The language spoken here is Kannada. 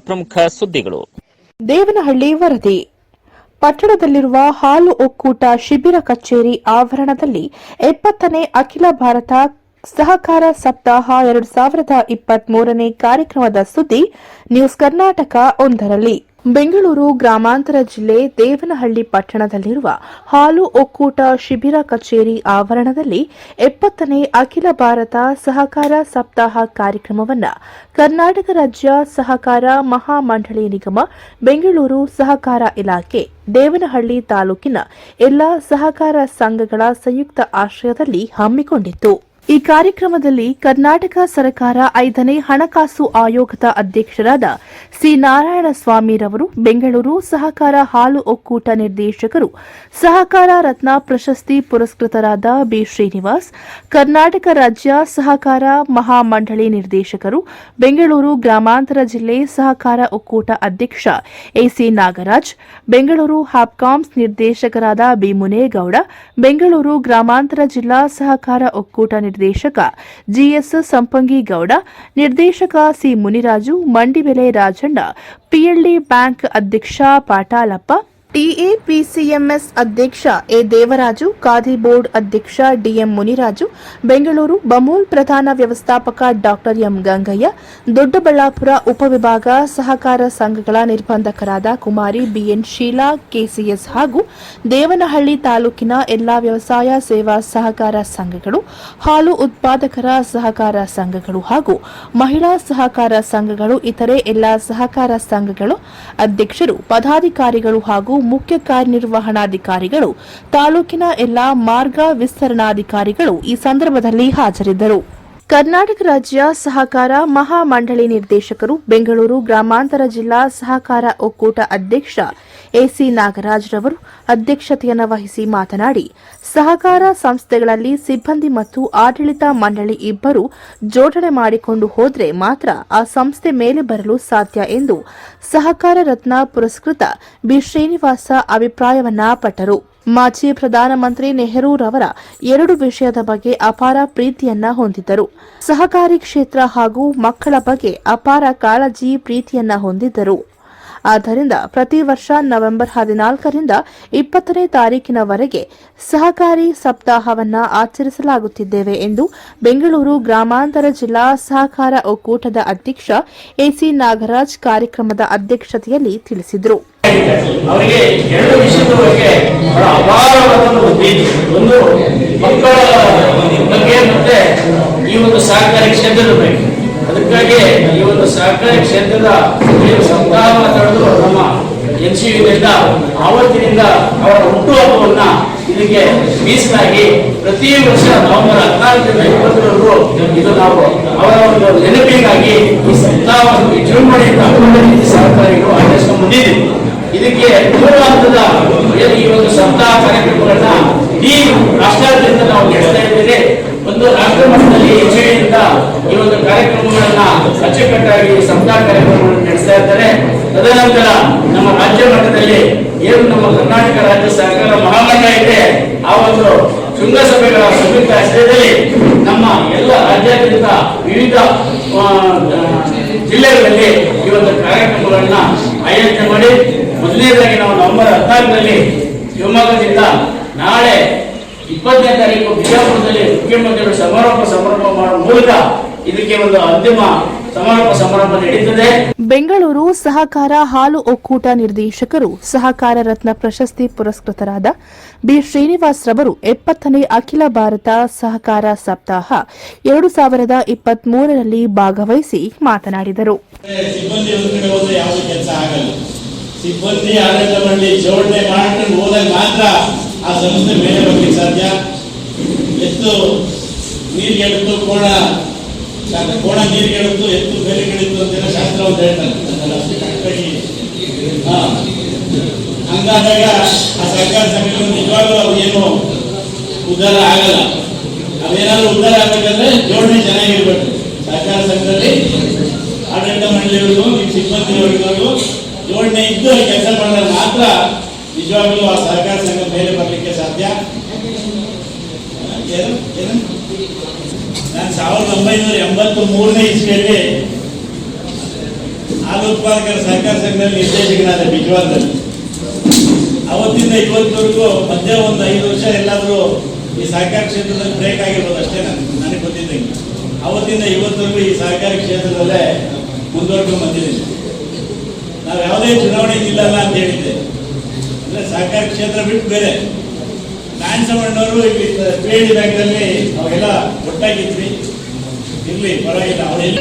ಪ್ರಮುಖ ಸುದ್ದಿಗಳು. ದೇವನಹಳ್ಳಿ ವರದಿ. ಪಟ್ಟಣದಲ್ಲಿರುವ ಹಾಲು ಒಕ್ಕೂಟ ಶಿಬಿರ ಕಚೇರಿ ಆವರಣದಲ್ಲಿ 70ನೇ ಅಖಿಲ ಭಾರತ ಸಹಕಾರ ಸಪ್ತಾಹ 2023ನೇ ಕಾರ್ಯಕ್ರಮದ ಸುದ್ದಿ ನ್ಯೂಸ್ ಕರ್ನಾಟಕ ಒಂದರಲ್ಲಿ. ಬೆಂಗಳೂರು ಗ್ರಾಮಾಂತರ ಜಿಲ್ಲೆ ದೇವನಹಳ್ಳಿ ಪಟ್ಟಣದಲ್ಲಿರುವ ಹಾಲು ಒಕ್ಕೂಟ ಶಿಬಿರ ಕಚೇರಿ ಆವರಣದಲ್ಲಿ 70ನೇ ಅಖಿಲ ಭಾರತ ಸಹಕಾರ ಸಪ್ತಾಹ ಕಾರ್ಯಕ್ರಮವನ್ನು ಕರ್ನಾಟಕ ರಾಜ್ಯ ಸಹಕಾರ ಮಹಾಮಂಡಳಿ ನಿಗಮ, ಬೆಂಗಳೂರು ಸಹಕಾರ ಇಲಾಖೆ, ದೇವನಹಳ್ಳಿ ತಾಲೂಕಿನ ಎಲ್ಲಾ ಸಹಕಾರ ಸಂಘಗಳ ಸಂಯುಕ್ತ ಆಶ್ರಯದಲ್ಲಿ ಹಮ್ಮಿಕೊಂಡಿತ್ತು. ಈ ಕಾರ್ಯಕ್ರಮದಲ್ಲಿ ಕರ್ನಾಟಕ ಸರ್ಕಾರ 5ನೇ ಹಣಕಾಸು ಆಯೋಗದ ಅಧ್ಯಕ್ಷರಾದ ಸಿ. ನಾರಾಯಣಸ್ವಾಮಿರವರು, ಬೆಂಗಳೂರು ಸಹಕಾರ ಹಾಲು ಒಕ್ಕೂಟ ನಿರ್ದೇಶಕರು, ಸಹಕಾರ ರತ್ನ ಪ್ರಶಸ್ತಿ ಪುರಸ್ಕೃತರಾದ ಬಿ. ಶ್ರೀನಿವಾಸ್, ಕರ್ನಾಟಕ ರಾಜ್ಯ ಸಹಕಾರ ಮಹಾಮಂಡಳಿ ನಿರ್ದೇಶಕರು, ಬೆಂಗಳೂರು ಗ್ರಾಮಾಂತರ ಜಿಲ್ಲೆ ಸಹಕಾರ ಒಕ್ಕೂಟ ಅಧ್ಯಕ್ಷ ಎಸಿ ನಾಗರಾಜ್, ಬೆಂಗಳೂರು ಹಾಪ್ಕಾಮ್ಸ್ ನಿರ್ದೇಶಕರಾದ ಬಿ. ಮುನೇಗೌಡ, ಬೆಂಗಳೂರು ಗ್ರಾಮಾಂತರ ಜಿಲ್ಲಾ ಸಹಕಾರ ಒಕ್ಕೂಟ ನಿರ್ದೇಶಕ ಜಿಎಸ್ ಸಂಪಂಗಿಗೌಡ, ನಿರ್ದೇಶಕ C. Muniraju, Mandibele Rajanna, PLD bank ಅಧ್ಯಕ್ಷ ಪಾಟಾಲಪ್ಪ, ಟಿಎಪಿಸಿಎಂಎಸ್ ಅಧ್ಯಕ್ಷ ಎ. ದೇವರಾಜು, ಖಾದಿ ಬೋರ್ಡ್ ಅಧ್ಯಕ್ಷ ಡಿಎಂ ಮುನಿರಾಜು, ಬೆಂಗಳೂರು ಬಮೂಲ್ ಪ್ರಧಾನ ವ್ಯವಸ್ಥಾಪಕ ಡಾ ಎಂ ಗಂಗಯ್ಯ, ದೊಡ್ಡಬಳ್ಳಾಪುರ ಉಪವಿಭಾಗ ಸಹಕಾರ ಸಂಘಗಳ ನಿರ್ಬಂಧಕರಾದ ಕುಮಾರಿ ಬಿಎನ್ ಶೀಲಾ ಕೆಸಿಎಸ್ ಹಾಗೂ ದೇವನಹಳ್ಳಿ ತಾಲೂಕಿನ ಎಲ್ಲಾ ವ್ಯವಸಾಯ ಸೇವಾ ಸಹಕಾರ ಸಂಘಗಳು, ಹಾಲು ಉತ್ಪಾದಕರ ಸಹಕಾರ ಸಂಘಗಳು ಹಾಗೂ ಮಹಿಳಾ ಸಹಕಾರ ಸಂಘಗಳು, ಇತರೆ ಎಲ್ಲಾ ಸಹಕಾರ ಸಂಘಗಳು ಅಧ್ಯಕ್ಷರು, ಪದಾಧಿಕಾರಿಗಳು ಹಾಗೂ ಮುಖ್ಯ ಕಾರ್ಯನಿರ್ವಹಣಾಧಿಕಾರಿಗಳು, ತಾಲೂಕಿನ ಎಲ್ಲಾ ಮಾರ್ಗ ವಿಸ್ತರಣಾಧಿಕಾರಿಗಳು ಈ ಸಂದರ್ಭದಲ್ಲಿ ಹಾಜರಿದ್ದರು. ಕರ್ನಾಟಕ ರಾಜ್ಯ ಸಹಕಾರ ಮಹಾಮಂಡಳಿ ನಿರ್ದೇಶಕರು, ಬೆಂಗಳೂರು ಗ್ರಾಮಾಂತರ ಜಿಲ್ಲಾ ಸಹಕಾರ ಒಕ್ಕೂಟ ಅಧ್ಯಕ್ಷ ಎಸಿ ನಾಗರಾಜ್ ರವರು ಅಧ್ಯಕ್ಷತೆಯನ್ನು ವಹಿಸಿ ಮಾತನಾಡಿ, ಸಹಕಾರ ಸಂಸ್ಥೆಗಳಲ್ಲಿ ಸಿಬ್ಬಂದಿ ಮತ್ತು ಆಡಳಿತ ಮಂಡಳಿ ಇಬ್ಬರು ಜೋಡಣೆ ಮಾಡಿಕೊಂಡು ಹೋದರೆ ಮಾತ್ರ ಆ ಸಂಸ್ಥೆ ಮೇಲೆ ಬರಲು ಸಾಧ್ಯ ಎಂದು ಸಹಕಾರ ರತ್ನ ಪುರಸ್ಕೃತ ಬಿ. ಶ್ರೀನಿವಾಸ ಅಭಿಪ್ರಾಯವನ್ನಪಟ್ಟರು. ಮಾಜಿ ಪ್ರಧಾನಮಂತ್ರಿ ನೆಹರೂರವರ 2 ವಿಷಯದ ಬಗ್ಗೆ ಅಪಾರ ಪ್ರೀತಿಯನ್ನ ಹೊಂದಿದ್ದರು. ಸಹಕಾರಿ ಕ್ಷೇತ್ರ ಹಾಗೂ ಮಕ್ಕಳ ಬಗ್ಗೆ ಅಪಾರ ಕಾಳಜಿ, ಪ್ರೀತಿಯನ್ನ ಹೊಂದಿದ್ದರು. ಆದ್ದರಿಂದ ಪ್ರತಿ ವರ್ಷ ನವೆಂಬರ್ 14ರಿಂದ 20ನೇ ತಾರೀಕಿನವರೆಗೆ ಸಹಕಾರಿ ಸಪ್ತಾಹವನ್ನು ಆಚರಿಸಲಾಗುತ್ತಿದ್ದೇವೆ ಎಂದು ಬೆಂಗಳೂರು ಗ್ರಾಮಾಂತರ ಜಿಲ್ಲಾ ಸಹಕಾರ ಒಕ್ಕೂಟದ ಅಧ್ಯಕ್ಷ ಎಸಿ ನಾಗರಾಜ್ ಕಾರ್ಯಕ್ರಮದ ಅಧ್ಯಕ್ಷತೆಯಲ್ಲಿ ತಿಳಿಸಿದರು. ಅವರಿಗೆ 2 ವಿಷಯದ ಬಗ್ಗೆ ಅಪಾರವಾದ ಬುದ್ಧಿ, ಒಂದು ಮಕ್ಕಳ ಬಗ್ಗೆ ಮತ್ತೆ ಈ ಒಂದು ಸಹಕಾರಿ ಕ್ಷೇತ್ರದ ಬಗ್ಗೆ. ಅದಕ್ಕಾಗಿ ಈ ಒಂದು ಸಹಕಾರಿ ಕ್ಷೇತ್ರದ ಸಪ್ತಾಹವನ್ನು ತಡೆದು ನಮ್ಮ ಎನ್ಸಿಯುದಿಂದ ಆವತ್ತಿನಿಂದ ಅವರ ಹುಟ್ಟುಹಬ್ಬವನ್ನ ಇದಕ್ಕೆ ಮೀಸಲಾಗಿ ಪ್ರತಿ ವರ್ಷ ನವೆಂಬರ್ 14ರಿಂದ 20ರವರೆಗೂ ಇದು ನಾವು ಅವರ ಒಂದು ನೆನಪಿಗಾಗಿ ಈ ಸಪ್ತಾಹವನ್ನು ವಿಜೃಂಭಣೆಯಿಂದ ಸಹಕಾರಿಗಳು ಆಚರಿಸಿಕೊಂಡು ಬಂದಿದ್ದೀವಿ. ಇದಕ್ಕೆ ಮೂಲ ಹಂತದ ಈ ಒಂದು ಸಪ್ತಾಹ ಕಾರ್ಯಕ್ರಮಗಳನ್ನ ಈ ರಾಷ್ಟ್ರಾದ್ಯಂತ ನಾವು ನಡೆಸ್ತಾ ಇದ್ದೇವೆ. ಒಂದು ರಾಷ್ಟ್ರ ಮಟ್ಟದಲ್ಲಿ ಎನ್ಸಿಯುಯಿಂದ ಈ ಒಂದು ಕಾರ್ಯಕ್ರಮಗಳನ್ನ ಅಚ್ಚುಕಟ್ಟಾಗಿ ಸಪ್ತಾಹ ಕಾರ್ಯಕ್ರಮಗಳನ್ನು ನಡೆಸ್ತಾ ಇದ್ದಾರೆ. ತದನಂತರ ನಮ್ಮ ರಾಜ್ಯ ಮಟ್ಟದಲ್ಲಿ ಏನು ನಮ್ಮ ಕರ್ನಾಟಕ ರಾಜ್ಯ ಸಹಕಾರ ಮಹಾಮಂಡಳ ಇದೆ, ಆ ಒಂದು ಶೃಂಗಸಭೆಗಳ ಸಂಯುಕ್ತ ಆಶ್ರಯದಲ್ಲಿ ನಮ್ಮ ಎಲ್ಲ ರಾಜ್ಯಾದ್ಯಂತ ವಿವಿಧ ಜಿಲ್ಲೆಗಳಲ್ಲಿ ಈ ಒಂದು ಕಾರ್ಯಕ್ರಮಗಳನ್ನ ಆಯೋಜನೆ ಮಾಡಿ, ಮೊದಲನೇದಾಗಿ ನಾವು ನವೆಂಬರ್ 14ರಲ್ಲಿ ಶಿವಮೊಗ್ಗದಿಂದ, ನಾಳೆ 20ನೇ ತಾರೀಕು ಬಿಜಾಪುರದಲ್ಲಿ ಮುಖ್ಯಮಂತ್ರಿಗಳು ಸಮಾರೋಪ ಮಾಡುವ ಮೂಲಕ ಇದಕ್ಕೆ ಒಂದು ಅಂತಿಮ ಸಮಾರೋಪ ಸಮಾರಂಭ ನಡೆಯುತ್ತದೆ. ಬೆಂಗಳೂರು ಸಹಕಾರ ಹಾಲು ಒಕ್ಕೂಟ ನಿರ್ದೇಶಕರು, ಸಹಕಾರ ರತ್ನ ಪ್ರಶಸ್ತಿ ಪುರಸ್ಕೃತರಾದ ಬಿ. ಶ್ರೀನಿವಾಸ್ ರವರು 70ನೇ ಅಖಿಲ ಭಾರತ ಸಹಕಾರ ಸಪ್ತಾಹ 2023ರಲ್ಲಿ ಭಾಗವಹಿಸಿ ಮಾತನಾಡಿದರು. ಸಿಬ್ಬಂದಿ ಆಡಳಿತ ಮಂಡಳಿ ಜೋಡಣೆ ಮಾಡ್ಕೊಂಡು ಹೋದಾಗ ಮಾತ್ರ ಆ ಸಂಸ್ಥೆ ಮೇಲೆ ಬರ್ಲಿಕ್ಕೆ ಸಾಧ್ಯ. ಎತ್ತು ನೀರಿಗೆ ಎಳುತ್ತು, ಕೋಣ ನೀರಿಗೆ ಎಳುತ್ತು, ಎತ್ತು ಬೇರೆ ಗೆಳಿತು ಅಂತ ಶಾಸ್ತ್ರ ಅಂತ ಹೇಳ್ತಾರೆ. ಹಂಗಾದಾಗ ಆ ಸರ್ಕಾರ ಸಂಘಗಳು ನಿಜವಾಗ್ಲೂ ಅವೇನು ಉದ್ಧಾರ ಆಗಲ್ಲ. ಅವೇನಾದ್ರೂ ಉದ್ಧಾರ ಆಗ್ಬೇಕಂದ್ರೆ ಜೋಡಣೆ ಚೆನ್ನಾಗಿರ್ಬೇಕು. ಸಹಕಾರ ಸಂಘದಲ್ಲಿ ಆಡಳಿತ ಮಂಡಳಿಯವರು, ಸಿಬ್ಬಂದಿಯವರು ಜೋಡಣೆ ಇದ್ದು ಕೆಲಸ ಮಾಡಿದ್ರೆ ಮಾತ್ರ ನಿಜವಾಗ್ಲೂ ಆ ಸಹಕಾರ ಸಂಘ ಮೇಲೆ ಬರಲಿಕ್ಕೆ ಸಾಧ್ಯ. ನಾನು 1983ನೇ ಇಸ್ವಿಯಲ್ಲಿ ಹಾಲು ಉತ್ಪಾದಕರ ಸಹಕಾರ ಸಂಘದಲ್ಲಿ ನಿರ್ದೇಶಕನಾದ ಬಿಜ್ವಾರದಲ್ಲಿ. ಅವತ್ತಿಂದ ಇವತ್ತವರೆಗೂ ಮಧ್ಯ ಒಂದು 5 ವರ್ಷ ಎಲ್ಲಾದರೂ ಈ ಸಹಕಾರ ಕ್ಷೇತ್ರದಲ್ಲಿ ಬ್ರೇಕ್ ಆಗಿರ್ಬೋದು ಅಷ್ಟೇ. ನನಗೆ ಗೊತ್ತಿದ್ದಂಗೆ ಅವತ್ತಿಂದ ಇವತ್ತವರೆಗೂ ಈ ಸಹಕಾರಿ ಕ್ಷೇತ್ರದಲ್ಲೇ ಮುಂದುವರ್ಕೊಂಡು ಬಂದಿದ್ದೀನಿ. ನಾವು ಯಾವುದೇ ಚುನಾವಣೆ ನಿಲ್ಲಲ್ಲ ಅಂತ ಹೇಳಿದ್ದೆ. ಅಂದರೆ ಸಹಕಾರ ಕ್ಷೇತ್ರ ಬಿಟ್ಟು ಬೇರೆ ನಾರಾಯಣಸ್ವಾಮಣ್ಣವರು ಇಲ್ಲಿ PNB ಬ್ಯಾಂಕಲ್ಲಿ ಅವೆಲ್ಲ ಒಟ್ಟಾಗಿದ್ವಿ. ಇರಲಿ, ಪರವಾಗಿಲ್ಲ. ಅವರೆಲ್ಲ